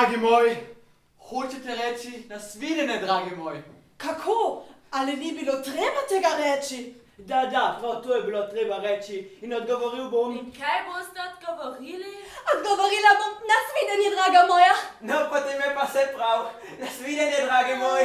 dragi moj. Hoćete reći na svidene, dragi moj? Kako? Ali ni bilo treba tega reči. Da, prav to je bilo treba reči in odgovoril bom. In kaj boste odgovorili? Odgovorila bom na svidenje, draga moja. No, potem je pa vse prav. Na svidenje, dragi moj.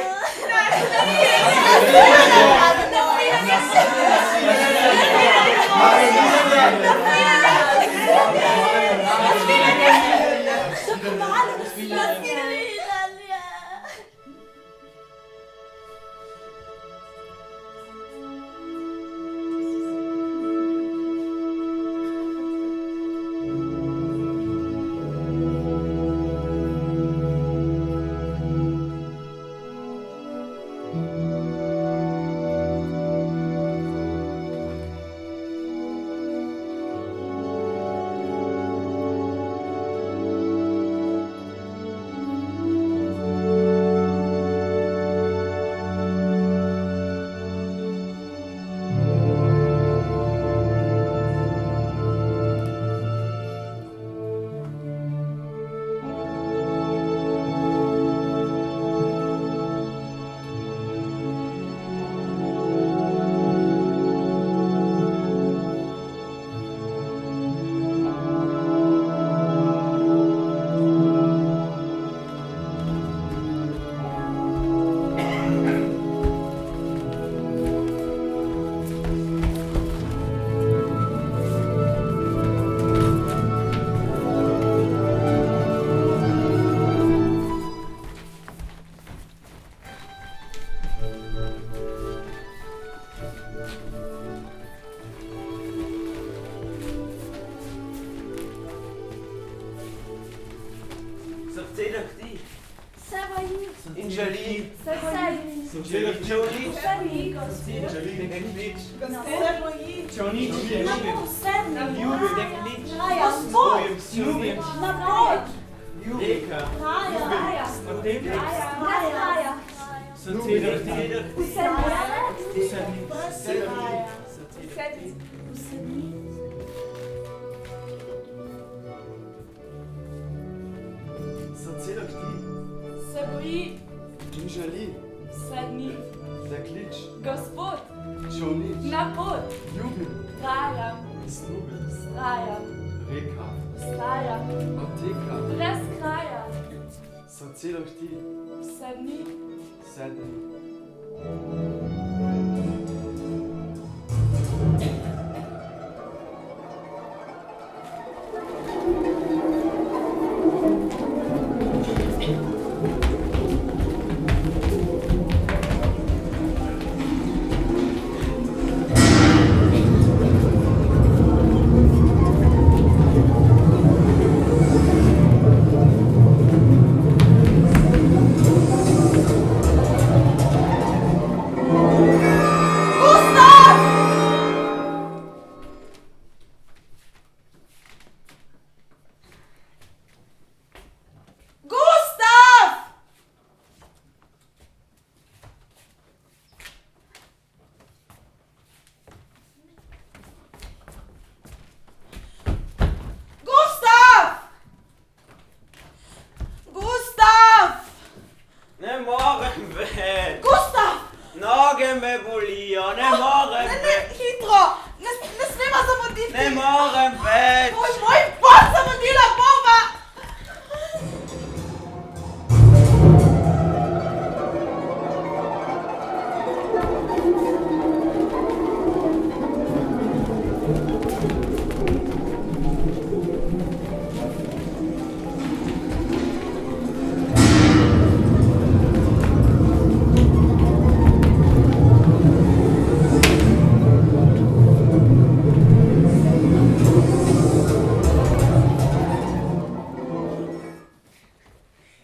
Dio, ne morem več. Hitro! Ne smemo zamuditi! Ne morem več. Moj bog zamudila bova!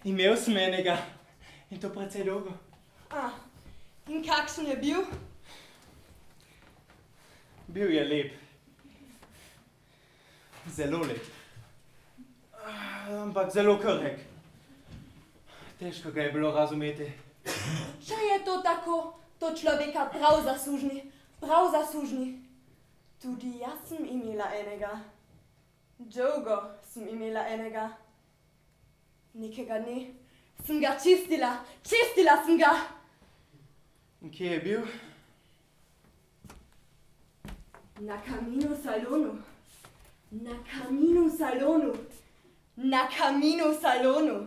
Imel sem enega in to precej dolgo. In kakšen je bil? Bil je lep. Zelo lep. Ampak zelo krhek. Težko ga je bilo razumeti. Če je to tako, to človeka prav zaslužni. Prav zaslužni. Tudi jaz sem imela enega. Dolgo sem imela enega. Nekega dne sem ga čistila sem ga. In kje je bil? Na kaminu salonu. Na kaminu salonu. Na kaminu salonu.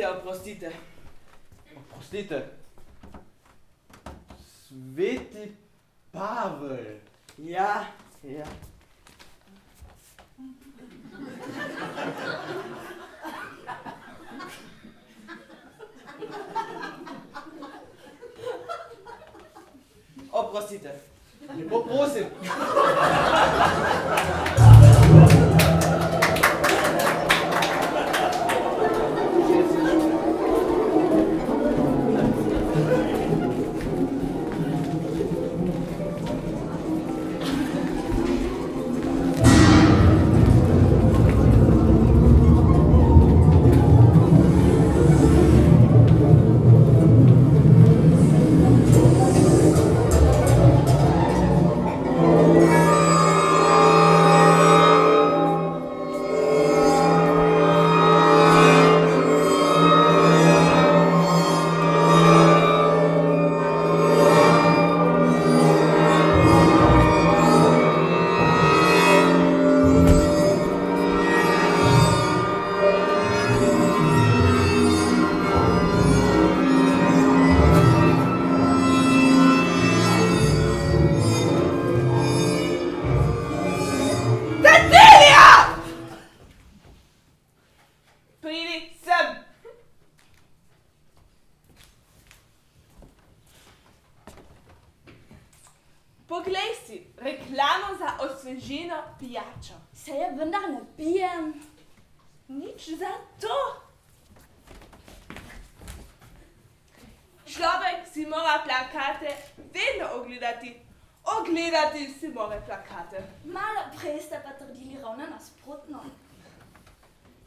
Oprostite. Sveti Pavel. Ja. Oprostite. Lepo prosim. Poglej si, reklamo za osveženo pijačo. Se je vendar ne pijem. Nič za to. Človek si mora plakate vedno ogledati. Ogledati si mora plakate. Malo prej ste pa trdili ravno nasprotno.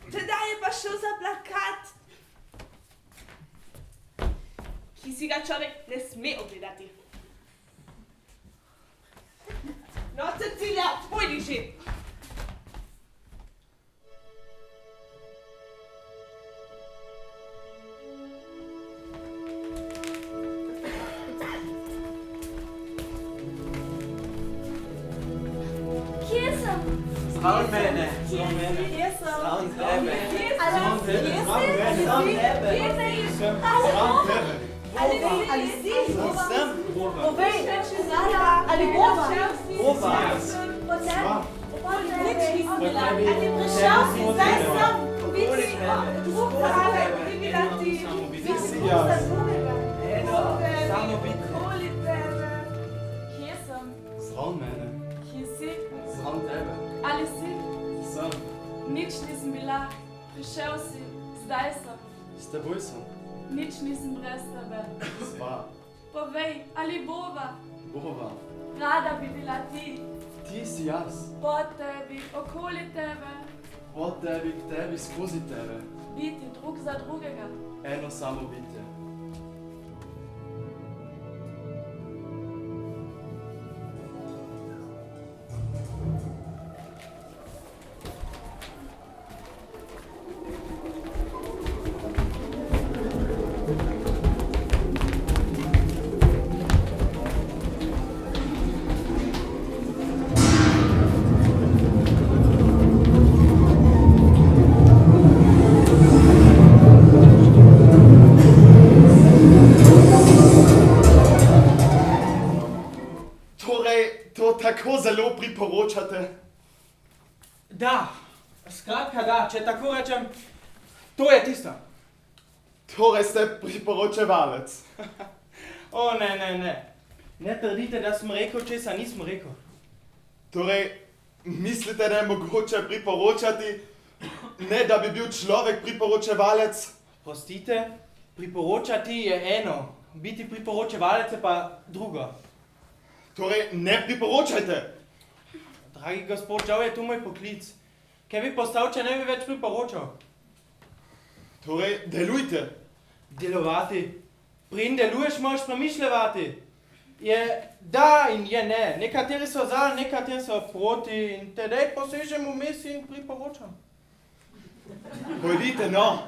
Tedaj je pa šel za plakat, ki si ga človek ne sme ogledati. No, Cecilija, pojdi že. Kje sem? Zraven mene. Kje sem? Zraven tebe. Ali si? Sem. Povej, ali bova? Bova. Po Zran mene. Zran tebe. Sam. Nič nisem bila, prišel si, zdaj sem. S teboj sem. Nič nisem brez tebe. Sva. Povej, ali bova? Bova. Rada bi bila ti, Ti si jaz. po tebi, okoli tebe. Od tebi k tebi, skozi tebe. Biti drug za drugega. Eno samo bitje. To tako zelo priporočate. Da, skratka da, če tako rečem, to je tisto. Torej ste priporočevalec. O, ne. Ne trdite, da sem rekel, česa nisem rekel. Torej, mislite, da je mogoče priporočati, ne da bi bil človek priporočevalec? Prostite, priporočati je eno, biti priporočevalec je pa drugo. Torej, ne priporočajte. Dragi gospod, žal je to moj poklic. Kaj bi postal, če ne bi več priporočal? Torej, delujte. Delovati. Preden deluješ, moraš premišljati. Je da in je ne. Nekateri so za, nekateri so proti in tedaj posežem vmes in priporočam. Pojdite, no.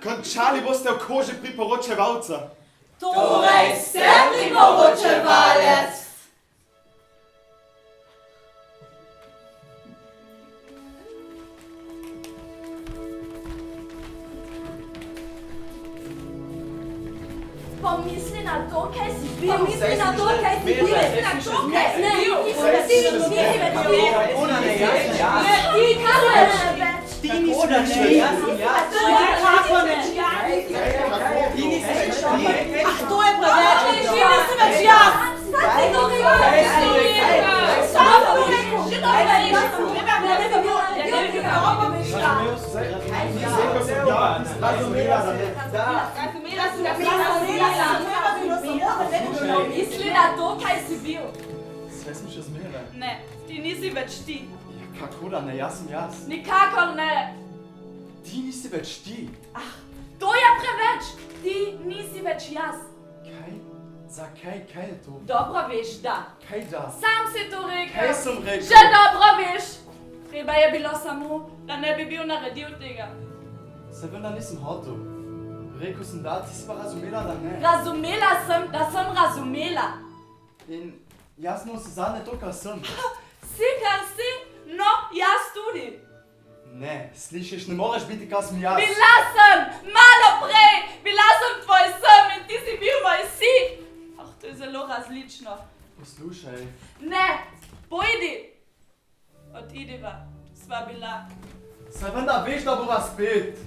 Končali boste v koži priporočevalca. Torej, sem priporočevalec. Pomisli na to, kaj si bil. Pomisli na to, kaj si bil. Pomisli na to, kaj si bil. Nisi več bil. Ona ne, jaz sem jaz. Ne, ti kako ne več. Ti nisi več jaz sem jaz. To je kako ne. Ti nisi več ti. To je preveč. Ti nisi več jaz. Kaj si to rekel? Sam to rekel. Že to rekel. Ne bi bil. Ne bi bil. Razumela sem, da Misli na to, kaj si bil. Sve sem še zmeraj. Ne, ti nisi več ti. Ja, kako da ne, jaz sem jaz. Nikakor ne. Ti nisi več ti. To je preveč. Ti nisi več jaz. Kaj? Zakaj? Kaj je to? Dobro veš, da. Kaj da? Sam si to rekel. Kaj sem rekel? Že dobro veš. Treba je bilo samo, da ne bi bil naredil tega. Seveda nisem hotel. Rekel sem da, ti si pa razumela, da ne. Razumela sem, da sem razumela. In jasno se zadnje to, kar sem. Si, kar si? No, jaz tudi. Ne, slišiš, ne moreš biti, kar sem jaz. Bila sem, malo prej. Bila sem tvoj sem in ti si bil moj si. To je zelo različno. Poslušaj. Ne, pojdi. Odidiva, sva bila. Seveda veš, da bova spet.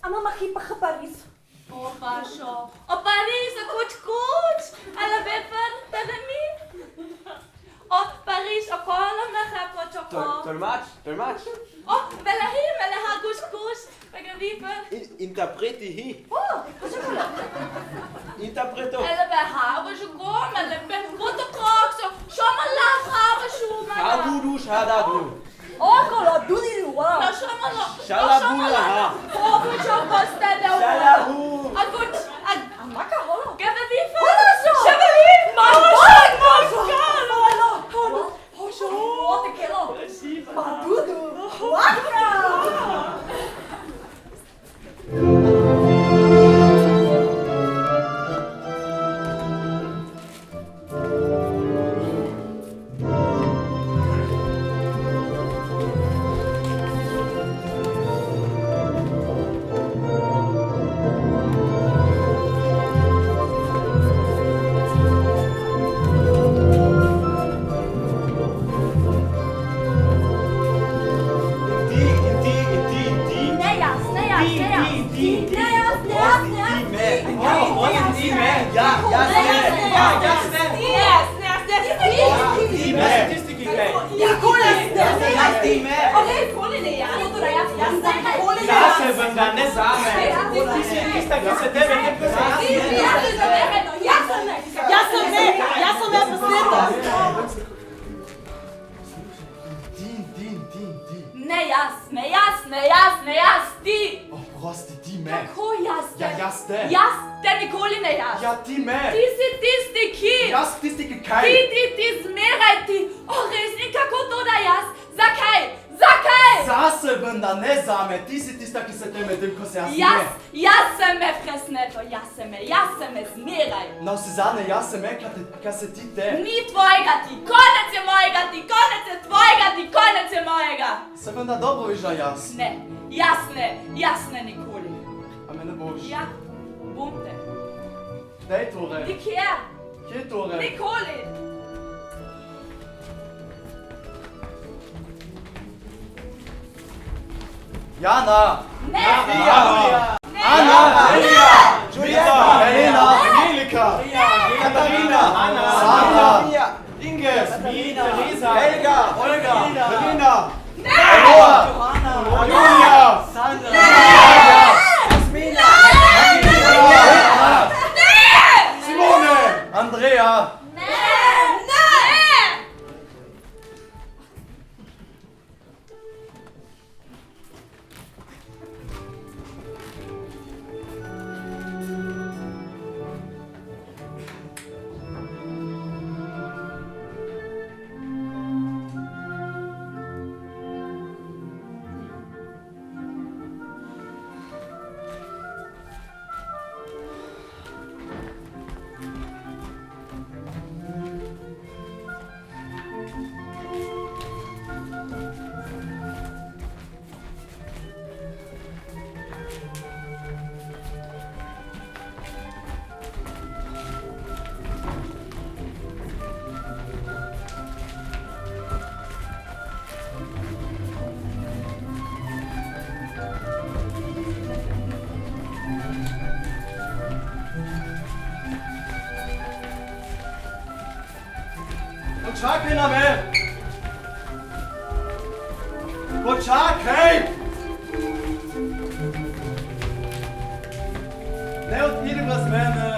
Mama hipa Paris. O Pašo, o Parizo, kuč, alla beper, tadami. O Paris, o kola meha počoko. Tolmač. O, velaha kuš, vega viper. Interpreti hi. Interpreto. Alla beha, vajoko, alla beper, protokokso, šomala, šuma. Habudu, shadadu. Okolo, dudi, wow. No, šomala. Shalabula ha. O, kučoko, Jasne, vendar ne zame. Tista, ki se tebe ne pozna. Ja sam ja posneta. Ne jaz, ti! Oprosti, ti me. Kako jaz te? Ja, jaz te. Jaz te nikoli ne jaz. Ja, ti me. Ti si tisti, ki... Jaz tisti, ki kaj? Ti zmeraj ti. O, res, in kako to da jaz? Zakaj? Zase, vendar ne zame. Ti si tista, ki se te medtem, ko se Jaz sem me presneto, jaz sem me zmeraj. Na vse zadnje, jaz sem me, kaj se ti te. Ni tvojega ti, konec je mojega ti, konec je tvojega ti, konec je mojega. Se vendar dobro veš, da jaz. Ne, jaz ne nikoli. A me ne boš. Ja, bom te. Dej torej. Nikjer, Kje torej? nikoli. Jana! Ne, Jana! ne, Ana! Julia! Julieta! Helena! Angelika! Katarina! Sandra! Inges! Teresa! Helga! Olga! Helena! ne, Noah! Julia! Jasmina! Simone! Andrea! ne. Počakaj na me! Počakaj! Ne odpidi brez mene!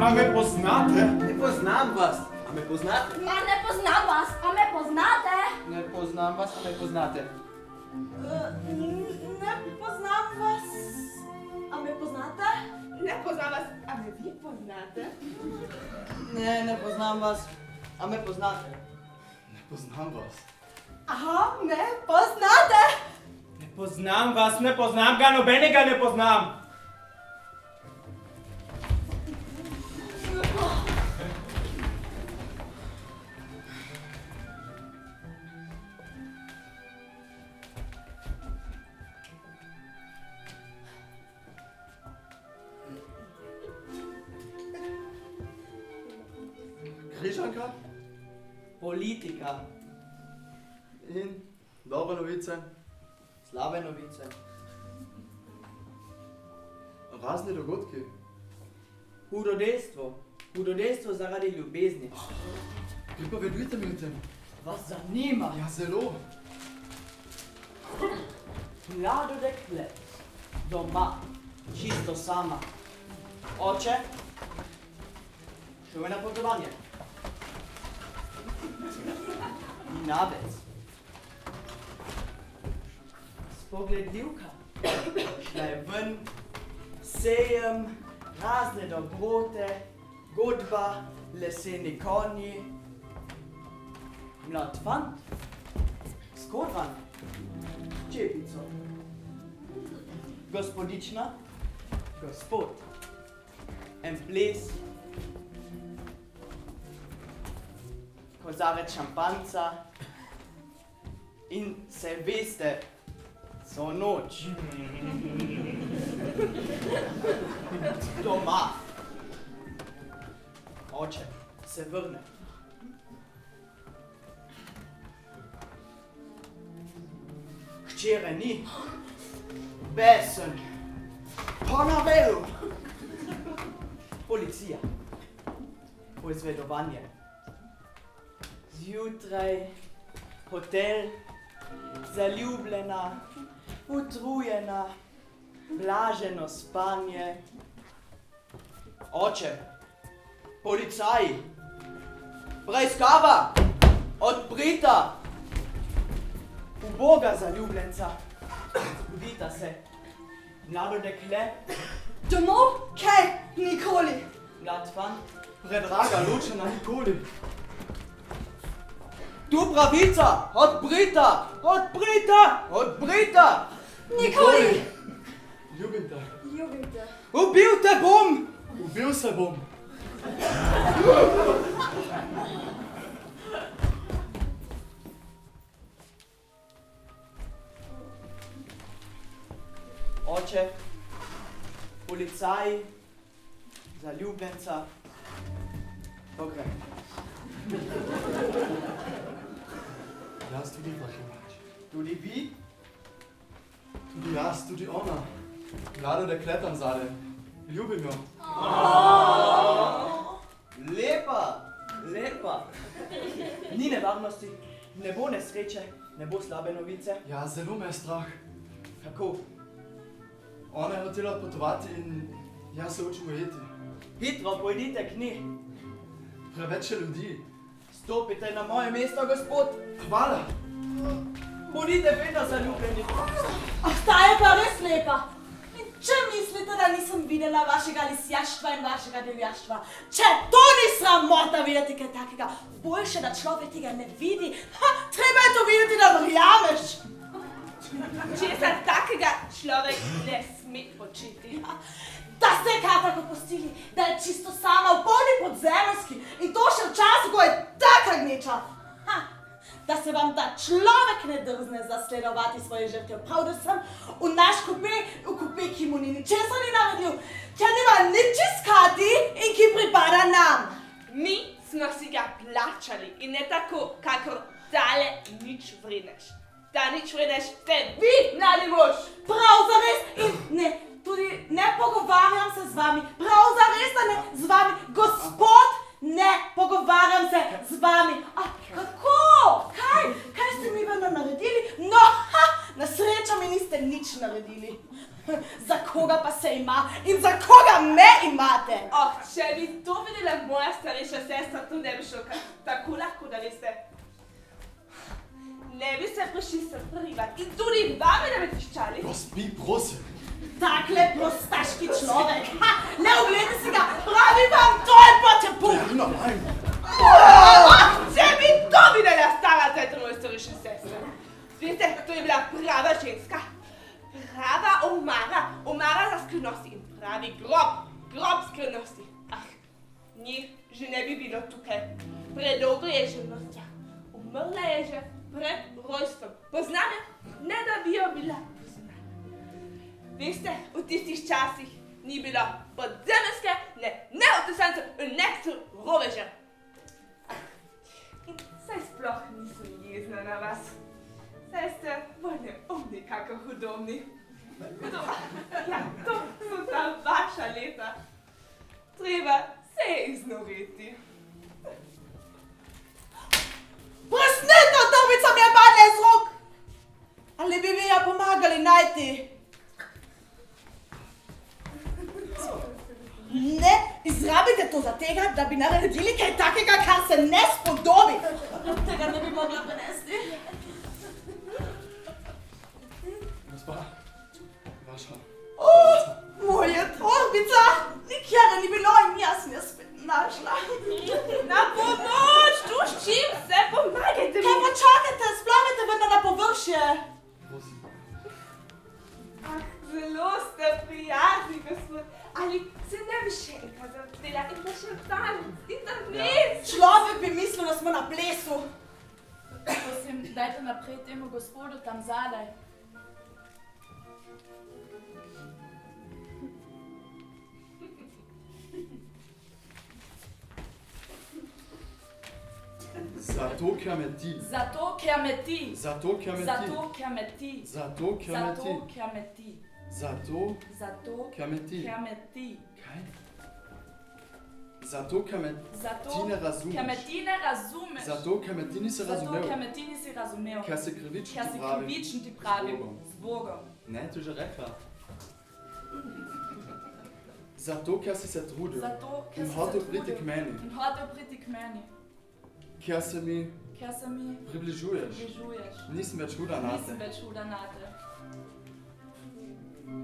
A me poznate? Ne poznam vas. A me poznate? Ma ne poznam vas, a me poznate? Ne poznam vas, a me poznate. Ne poznam vas. A me poznate? Ne poznam vas, a me vi poznate? Ne poznam vas, a me poznate. Ne poznam vas. Aha, me poznate? Ne poznam vas, ne poznam ga, nobenega ne poznam. Križanka? Politika, In? Dobre novice? slabe novice. Razni dogodki? Hudodelstvo zaradi ljubezni. Pripovedujte mi o tem. Vas zanima? Ja, zelo. Mlado dekle, doma, čisto sama. Oče, šel je na potovanje. Inadec. Spogledljivka, šlaj ven, sejem razne dobrote, godba, leseni konji. Mlad fant, skorvan, čepico. Gospodična, gospod, en ples, kozarec šampanca in se veste, so noč. Doma. Oče se vrne. Hčere ni. Besen. Ponavel. Policija. Poizvedovanje. Zjutraj. Hotel. Zaljubljena. Utrujena. Blaženo spanje. Oče. Policaji. Preiskava. Odprita. Uboga zaljubljenca. Vidita se. Mlado dekle. Domov? Kaj? Nikoli. Mlad fant. Predraga ločena nikoli. Tu pravica. Odprita. Odprita. Odprita. Nikoli. Ljubim te. Ljubim te. Ubil te bom. Ubil se bom. Oče, policaji, zaljubljenca, pogreb. Jaz tudi, Vahimač. Tudi vi? Tudi jaz, tudi ona. Mlado dekle tam zadaj. Ljubim jo. Lepa, lepa. Ni nevarnosti, ne bo nesreče, ne bo slabe novice. Ja, zelo me je strah. Kako? Ona je hotela odpotovati in jaz se učim ujeti. Hitro pojdite k njej. Preveč je ljudi. Stopite na moje mesto, gospod. Hvala. Bodite vedno zaljubljeni. Ta je pa res lepa. In če mislite, da nisem videla vašega lisjaštva in vašega divjaštva, če to ni sramota videti kaj takega, boljše, da človek tega ne vidi. Treba je to videti, da verjameš. Česar takega človek ne sme početi. Da ste kar tako pustili, da je čisto sama v polni podzemeljski in to še v času, ko je taka gneča. Da se vam ta človek ne drzne zasledovati svoje žrtve. Prav, da sem v naš kupe, ki mu ni ničesar ni naredil, ker nima nič iskati in ki pripada nam. Mi smo si ga plačali in ne tako, kakor tale nič vredneš. Ta nič vredneš ste vi, mladi mož. Prav zares in ne, tudi ne pogovarjam se z vami. Prav zares, da ne z vami. Gospod, ne pogovarjam se z vami. A kako? Kaj ste mi vedno naredili? No, na srečo mi niste nič naredili. Za koga pa se ima in za koga me imate? Če bi to videla moja starejša sestra, to ne bi šlo tako lahko, da veste. Ne bi se prišli sem privati in tudi vami ne bi tiščali. Gospi, prosim. Takle prostaški človek. Ne oglejte si ga, pravi vam, to je pa te bom. Jarina, nein. Če bi to videla stara teta moja starejša sestra. Veste, to je bila prava ženska. Prava omara za skrivnosti in pravi grob skrivnosti. Njih že ne bi bilo tukaj. Predolgo je že v nocah. Umrla je že pred rojstvom. Poznane? Ne da bi jo bila poznana. Veste, v tistih časih ni bilo podzemeljske, ne otesancev in ne rovežev. In saj sploh nisem jezna na vas. Saj ste bolj neumni, kako hudobni. Ja, to so ta vaša leta. Treba se je iznoreti. Presnetna torbica mi je padla iz rok. Ali bi mi jo pomagali najti? Ne izrabite to za tega, da bi naredili kaj takega, kar se ne spodobi. Tega ne bi mogla prenesti. Gospa, Vaša. Moja torbica, nikjer ni bilo in jaz ne spet našla. Na pomoč, tu s čim se pomagajte mi. Kaj pa čakate, splavite vendar na površje. Prosim. Zelo ste prijatni, gospod. Ali se ne bi še enkrat zavrtela in pa še tanec in tanec? Človek bi mislil, da smo na plesu. Prosim, dajte naprej temu gospodu tam zadaj. Zato, ker me ti. Zato, ker me ti. Zato, ker me ti. Zato, ker me ti. Zato, ker me ti. Zato, ker me ti. Zato, Zato, ker me ti. ker me ti. Kaj? Zato, ker me Zato, ti ne razumeš. ker me ti ne razumeš. Zato, ker me ti nisi Zato, razumel. ker me ti nisi razumel. Ker si krivičen Ker ti si pravim. krivičen ti pravim. S Bogom. Z Bogom. Ne, ti že rekla. Zato, ker si se trudil. Zato, ker In si hotel se priti trudil k meni. In hotel priti k meni. Ker se mi Ker se mi približuješ. približuješ. Nisem več huda nate. Nisem več huda nate.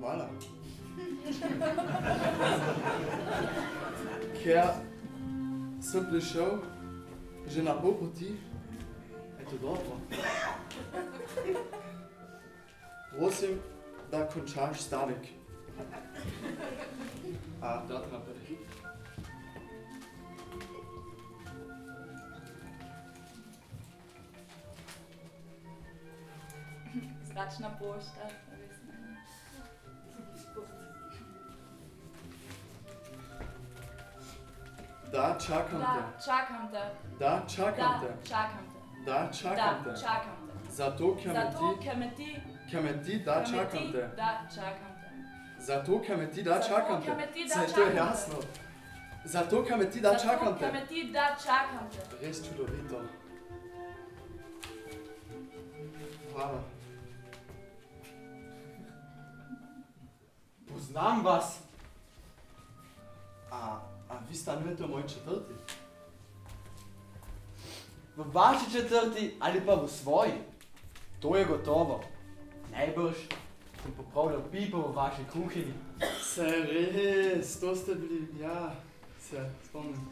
Hvala. Ker sem prišel že na pol poti, je to dobro. Prosim, da končaš stavek. Dajte naprej. Zračna pošta. res ne. Da, čakam Da, te. čakam te. Da, čakam Da, te. čakam te. Da, čakam Da, te. čakam te. Zato, ker me Zato, ti, ker me ti, ker me ti, da, ker me čakam ti, te. da, čakam te. Zato, ker me ti, da, Zato, čakam ker te. me ti, da, Saj to je čakam te. jasno. Zato, ker me ti, da, čakam Zato, ker te. me ti, da, čakam te. Res čudovito. Hvala. Poznam vas. A vi stanujete v moji četrti? V vaši četrti ali pa v svoji. To je gotovo. Najbrž sem popravljal pipo v vaši kuhinji. Se res, to ste bili, ja, se spomnim.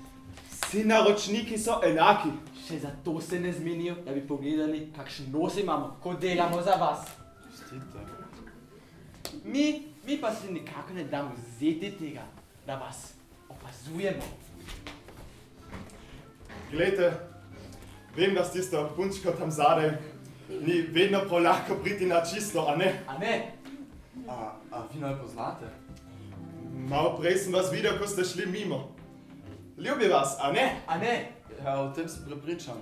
Vsi naročniki so enaki. Še zato se ne zmenijo, da bi pogledali, kakšen nos imamo, ko delamo za vas. Pustite. Mi pa si nekako ne damo vzeti tega, da vas opazujemo. Glejte, vem, da s tisto punčko tam zadaj ni vedno prav lahko priti na čisto, a ne? A ne? A vi naj poznate? Malo prej sem vas videl, ko ste šli mimo. Ljubi vas, a ne? A ne? Ja, o tem sem prepričan.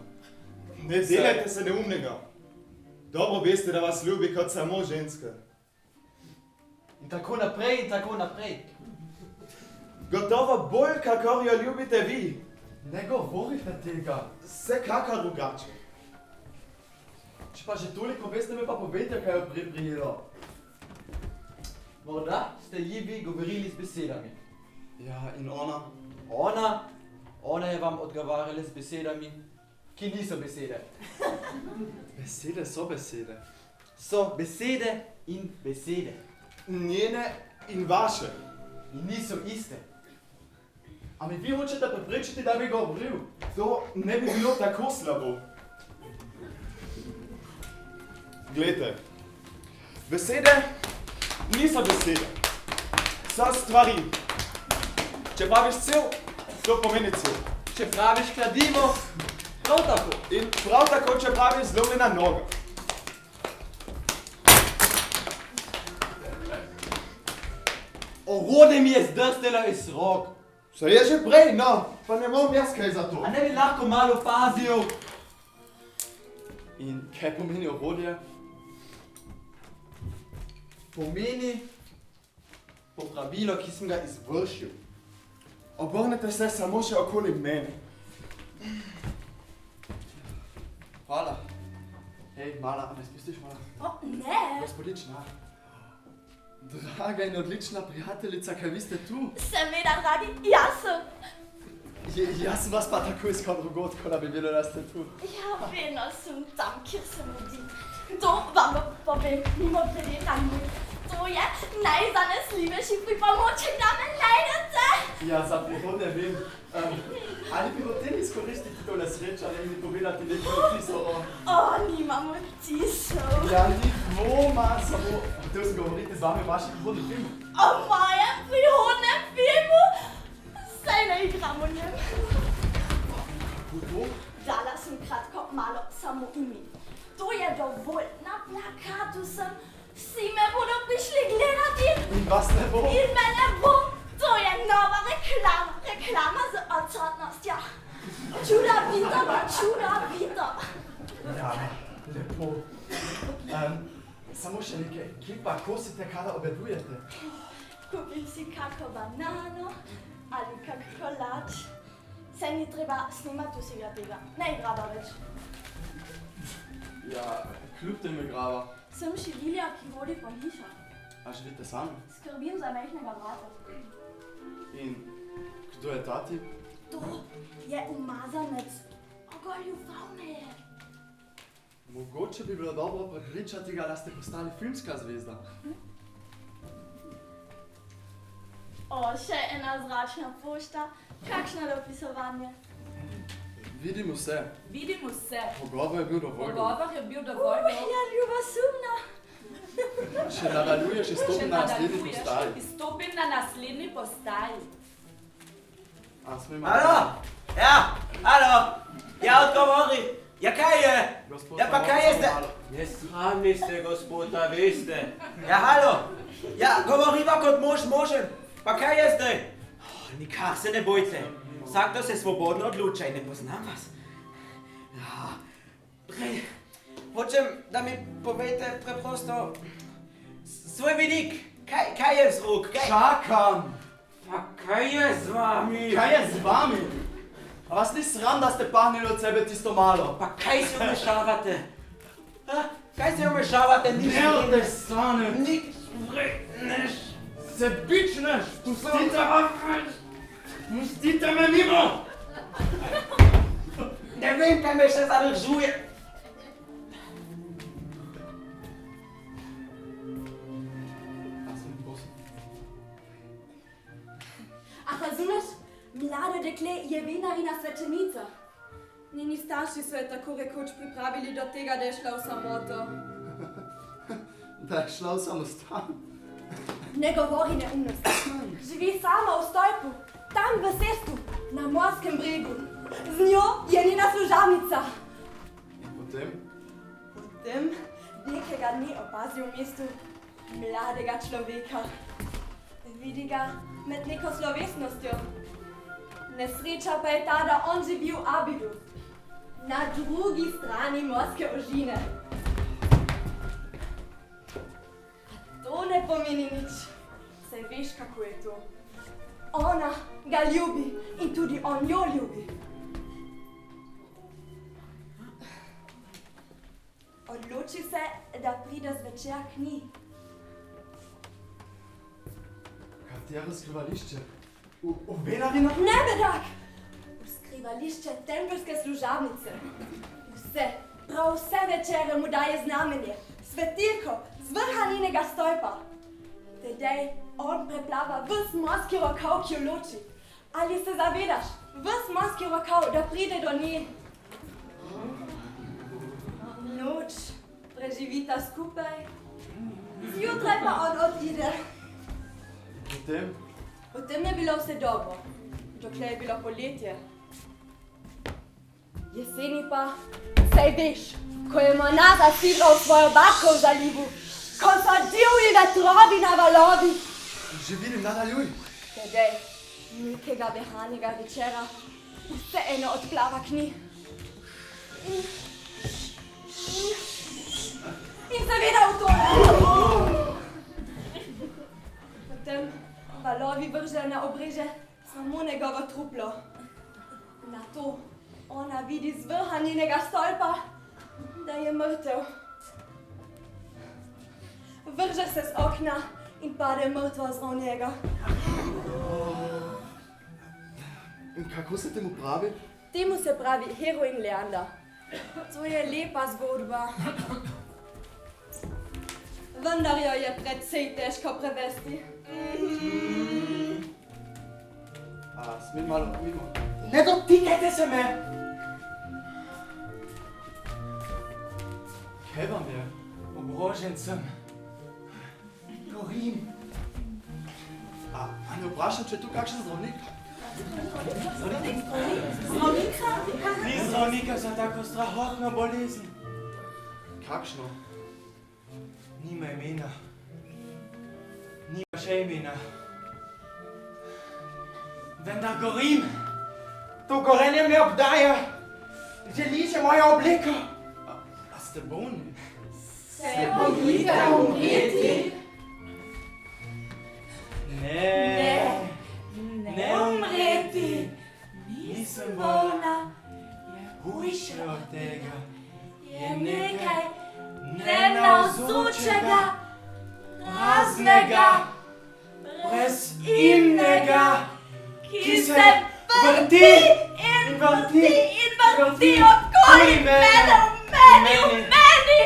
Ne delajte se neumnega. Dobro veste, da vas ljubi kot samo ženske. In tako naprej in tako naprej. Gotovo bolj, kakor jo ljubite vi. Ne govorite tega. Vsekakor drugače. Če pa že toliko veste, mi pa povejte, kaj je prijelo. Morda ste ji vi govorili z besedami. Ja, in ona? Ona je vam odgovarjala z besedami, ki niso besede. Besede so besede. So besede in besede. Njene in vaše. In niso iste. A mi vi hočete prepričati, da bi govoril? To ne bi bilo tako slabo. Glejte, besede niso besede. So stvari. Če praviš cel, to pomeni cel. Če praviš kladimo, prav tako. In prav tako, če praviš zlomljena noga. Orodje mi je zdrsnilo iz rok. Se je že prej, no, pa ne bom jaz kaj za to. A ne bi lahko malo pazil? In kaj pomeni orodje? Pomeni popravilo, ki sem ga izvršil. Obrnite se samo še okoli mene. Hvala. Hej, mala, a me spustiš malo? O, ne. Gospodična. Draga in odlična prijateljica, kaj vi ste tu? Seveda, dragi, jaz sem. Jaz sem vas pa tako iskal drugod, ko da bi bilo, da ste tu. Ja, vedno sem tam, kjer se mudi. To vam povem, mimo grede na njih. To je sliveši pripomoček da me najdete. Ja, za prihodne vem. Ali bi hoteli izkoristiti to nesrečo in mi povedati nekaj odtisov? Nimamo odtisov. Ja, ni dvoma, samo hotel sem govoriti z vami o vašem prihodnem filmu. O mojem prihodnem filmu? Saj ne igram v njem. Kako? Dala sem kratko malo samo ime. To je dovolj. Na plakatu sem. Vsi me bodo prišli gledati. In vas ne bo? In me ne bo. To je nova reklama. Reklama z odsotnostjo. Čudovito, čudovito. Ja, lepo. Samo še nekaj. Kje pa kosite, kada obedujete? Kupim si kako banano ali kak kolač. Saj ni treba snimati vsega tega. Ne igrava več. Ja, kljub temu igrava. Sem šivilja, ki vodi po hišah. A živite sami? Skrbim za majhnega brata. In kdo je tati? To je umazanec. Ogoljuval me je. Mogoče bi bilo dobro prepričati ga, da ste postali filmska zvezda. Še ena zračna pošta. Kakšno dopisovanje? Vidim vse. Vidim vse. Pogovor je bil dovolj. Pogovor je bil dovolj dolg. Ja, ljubosumna. Še nadaljuješ in stopim na naslednji postaji. Stopim na naslednji postaji. A smo imeli? Halo? Ja, halo? Ja, odgovori. Ja, kaj je? Gospod, Ja, pa kaj je samo zdaj? malo. Ne srami se, gospod, a veste. Ja, halo? Ja, govoriva kot mož možen. Pa kaj je zdaj? Nikar se ne bojte. Vsakdo se svobodno odloča in ne poznam vas. Ja, hočem, da mi povejte preprosto svoj vidik. Kaj je vzrok? Čakam! Pa kaj je z vami? Kaj je z vami? A vas ni sram, da ste pahnili od sebe tisto malo? Pa kaj se vmešavate? Kaj se vmešavate? Ne odesanem! Nič vredneš. Sebičnež! Pustite me mimo! Ne vem, kaj me še zadržuje. A razumeš? Mlado dekle je vinarina svečenica. Njeni starši so jo tako rekoč pripravili do tega, da je šla v samoto. Da je šla v samostan? Ne govori neumnosti. Živi sama v stolpu, tam v sestu, na morskem bregu. Z njo je njena služavnica. Potem? Potem nekega dne opazi v mestu mladega človeka. Vidi ga med neko slovesnostjo. Nesreča pa je ta, da on živi v Abidu, na drugi strani morske ožine. To ne pomeni nič. Saj veš, kako je to. Ona ga ljubi in tudi on jo ljubi. Odloči se, da pride zvečer k njej. Katero skrivališče? V Venarina? Ne, bedak! V skrivališče tempeljske služavnice. Vse, prav vse večere mu daje znamenje, svetilko z vrha njenega stolpa. Tedej on preplava ves morski rokav, ki jo loči. Ali se zavedaš, ves morski rokav, da pride do nje? Noč preživita skupaj, zjutraj pa on odide. Potem? Potem je bilo vse dobro, dokler je bilo poletje. Jeseni pa, saj veš, ko je Mona zasidral svojo barko v zalivu, ko so divji vetrovi na valovih. Že vidim, nadaljuj. Tedej, nekega behanega večera, vseeno odplava k njej. In seveda utone. Potem valovi vržejo na obreže samo njegovo truplo. Nato ona vidi z vrha njenega stolpa, da je mrtev. Vrže se z okna in pade mrtva zraven njega. In kako se temu pravi? Temu se pravi heroin Leander. To je lepa zgodba. vendar jo je precej težko prevesti. Smem malo mimo. Ne dotikajte se me! Kaj vam je? Obrožen sem. Gorim. A ne vprašam, če je tu kakšen zdravnik? Ni zdravnika za tako strahotno bolezen. Kakšno? Nima imena. Nima še imena. Vendar gorim. To gorenje me obdaja. Želi že mojo obliko. A ste bolni? Se bojite umreti? Ne umreti. Nisem bolna. Hujše od tega. Je nekaj nenavzočega, praznega, brezimnega, ki se vrti in vrti okoli mene, v meni.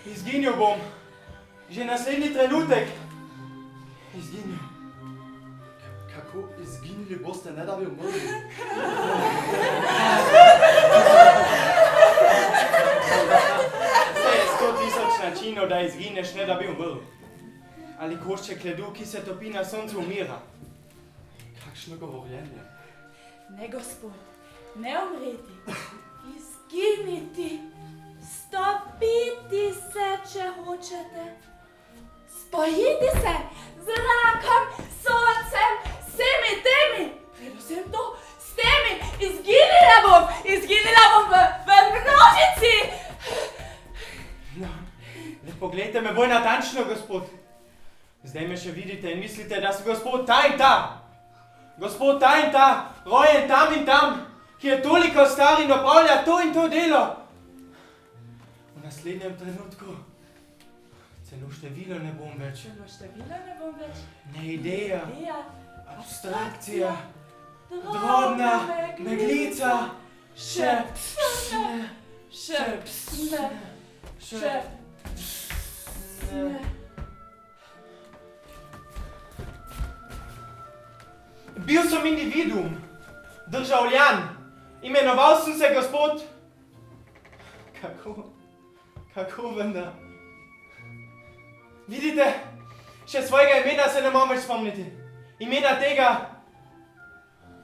Izginil bom. Že naslednji trenutek. Izginil. Kako izginili boste, ne da bi umrli? Saj je 100 000 načinov, da izgineš, ne da bi umrl. Ali košček ledu, ki se topi na soncu, umira. Kakšno govorjenje. Ne, gospod, ne umreti, izginiti, stopiti se, če hočete. Spojiti se z rakom, soncem, vsemi temi, predvsem to, s temi, izginila bom v množici. No, le poglejte me bolj natančno, gospod. Zdaj me še vidite in mislite, da sem gospod ta in ta. Gospod ta in ta, rojen tam in tam, ki je toliko star in opravlja to in to delo. V naslednjem trenutku celo število ne bom več. Ne ideja, abstrakcija, drobna meglica, še Bil sem individuum, državljan, imenoval sem se gospod. Kako vendar? Vidite, še svojega imena se ne morem več spomniti. Imena tega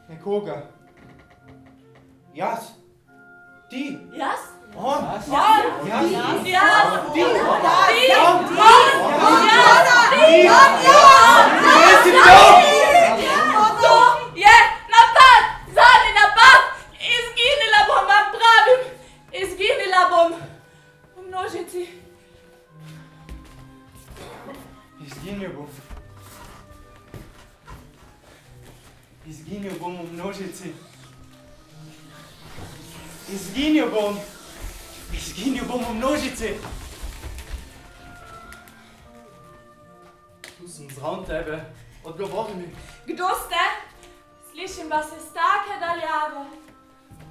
nekoga. Jaz? Ti? Jaz? On? To je napad, zadnji napad. Izginila bom, vam pravim. Izginila bom v množici. Izginil bom. Izginil bom v množici. Izginil bom. Izginil bom v množici. Tu sem zraven tebe. Odgovori mi. Kdo ste? Slišim vas iz take daljave.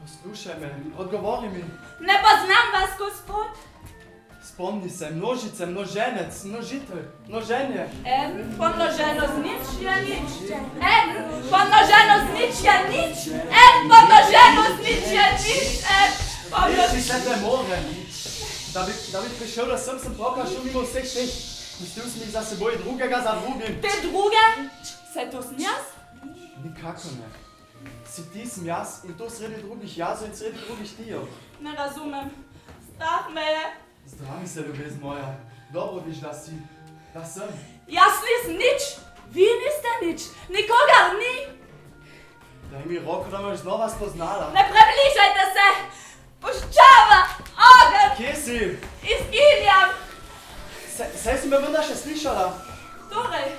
Poslušaj me. Odgovori mi. Ne poznam vas, gospod. Spomni se, množice, množenec, množitelj, množenje. En pomnoženo z nič je nič. En pomnoženo z nič je nič. En pomnoženo z nič je nič. Reči se te more. Da bi prišel, da sem pravkar šel mimo vseh teh. Mislil sem jih za seboj drugega za drugim. Te druge? Se to sem jaz? Nikako ne. Si ti sem jaz in to sredi drugih jazov in sredi drugih tijev. Ne razumem. Strah me je. Zdravi se, ljubezen moja. Dobro viš, da si. Da sem. Jaz nisem nič. Vi niste nič. Nikogar ni. Daj mi roko, da me boš znova spoznala. Ne prebližajte se. Puščava, ogenj. Kje si? Izginjam. Saj si me vendar še slišala. Torej,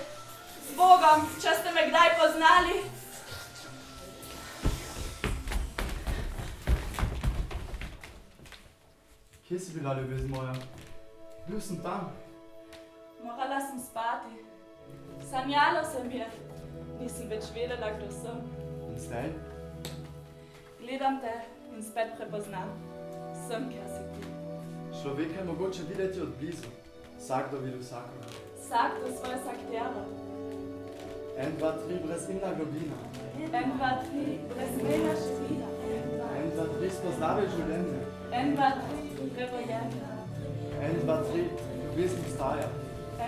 z Bogom, če ste me kdaj poznali. Kje si bila, ljubezen moja? Bil sem tam. Morala sem spati. Sanjalo se mi je. Nisem več vedela, kdo sem. In zdaj? Gledam te in spet prepoznam. Sem, kjer si ti. Človeka je mogoče videti od blizu. Sag doch, wie du sagst. Sag to svoje saktero. En, dva, tri, brez inna globina. 1, 2, 3, brez mena še vida. En, dva, tri, spoznave življenje. 1, 2, 3, prevojena. En, dva, tri, ljubezen vstaja.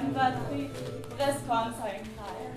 1, 2, 3, brez konca in kraja.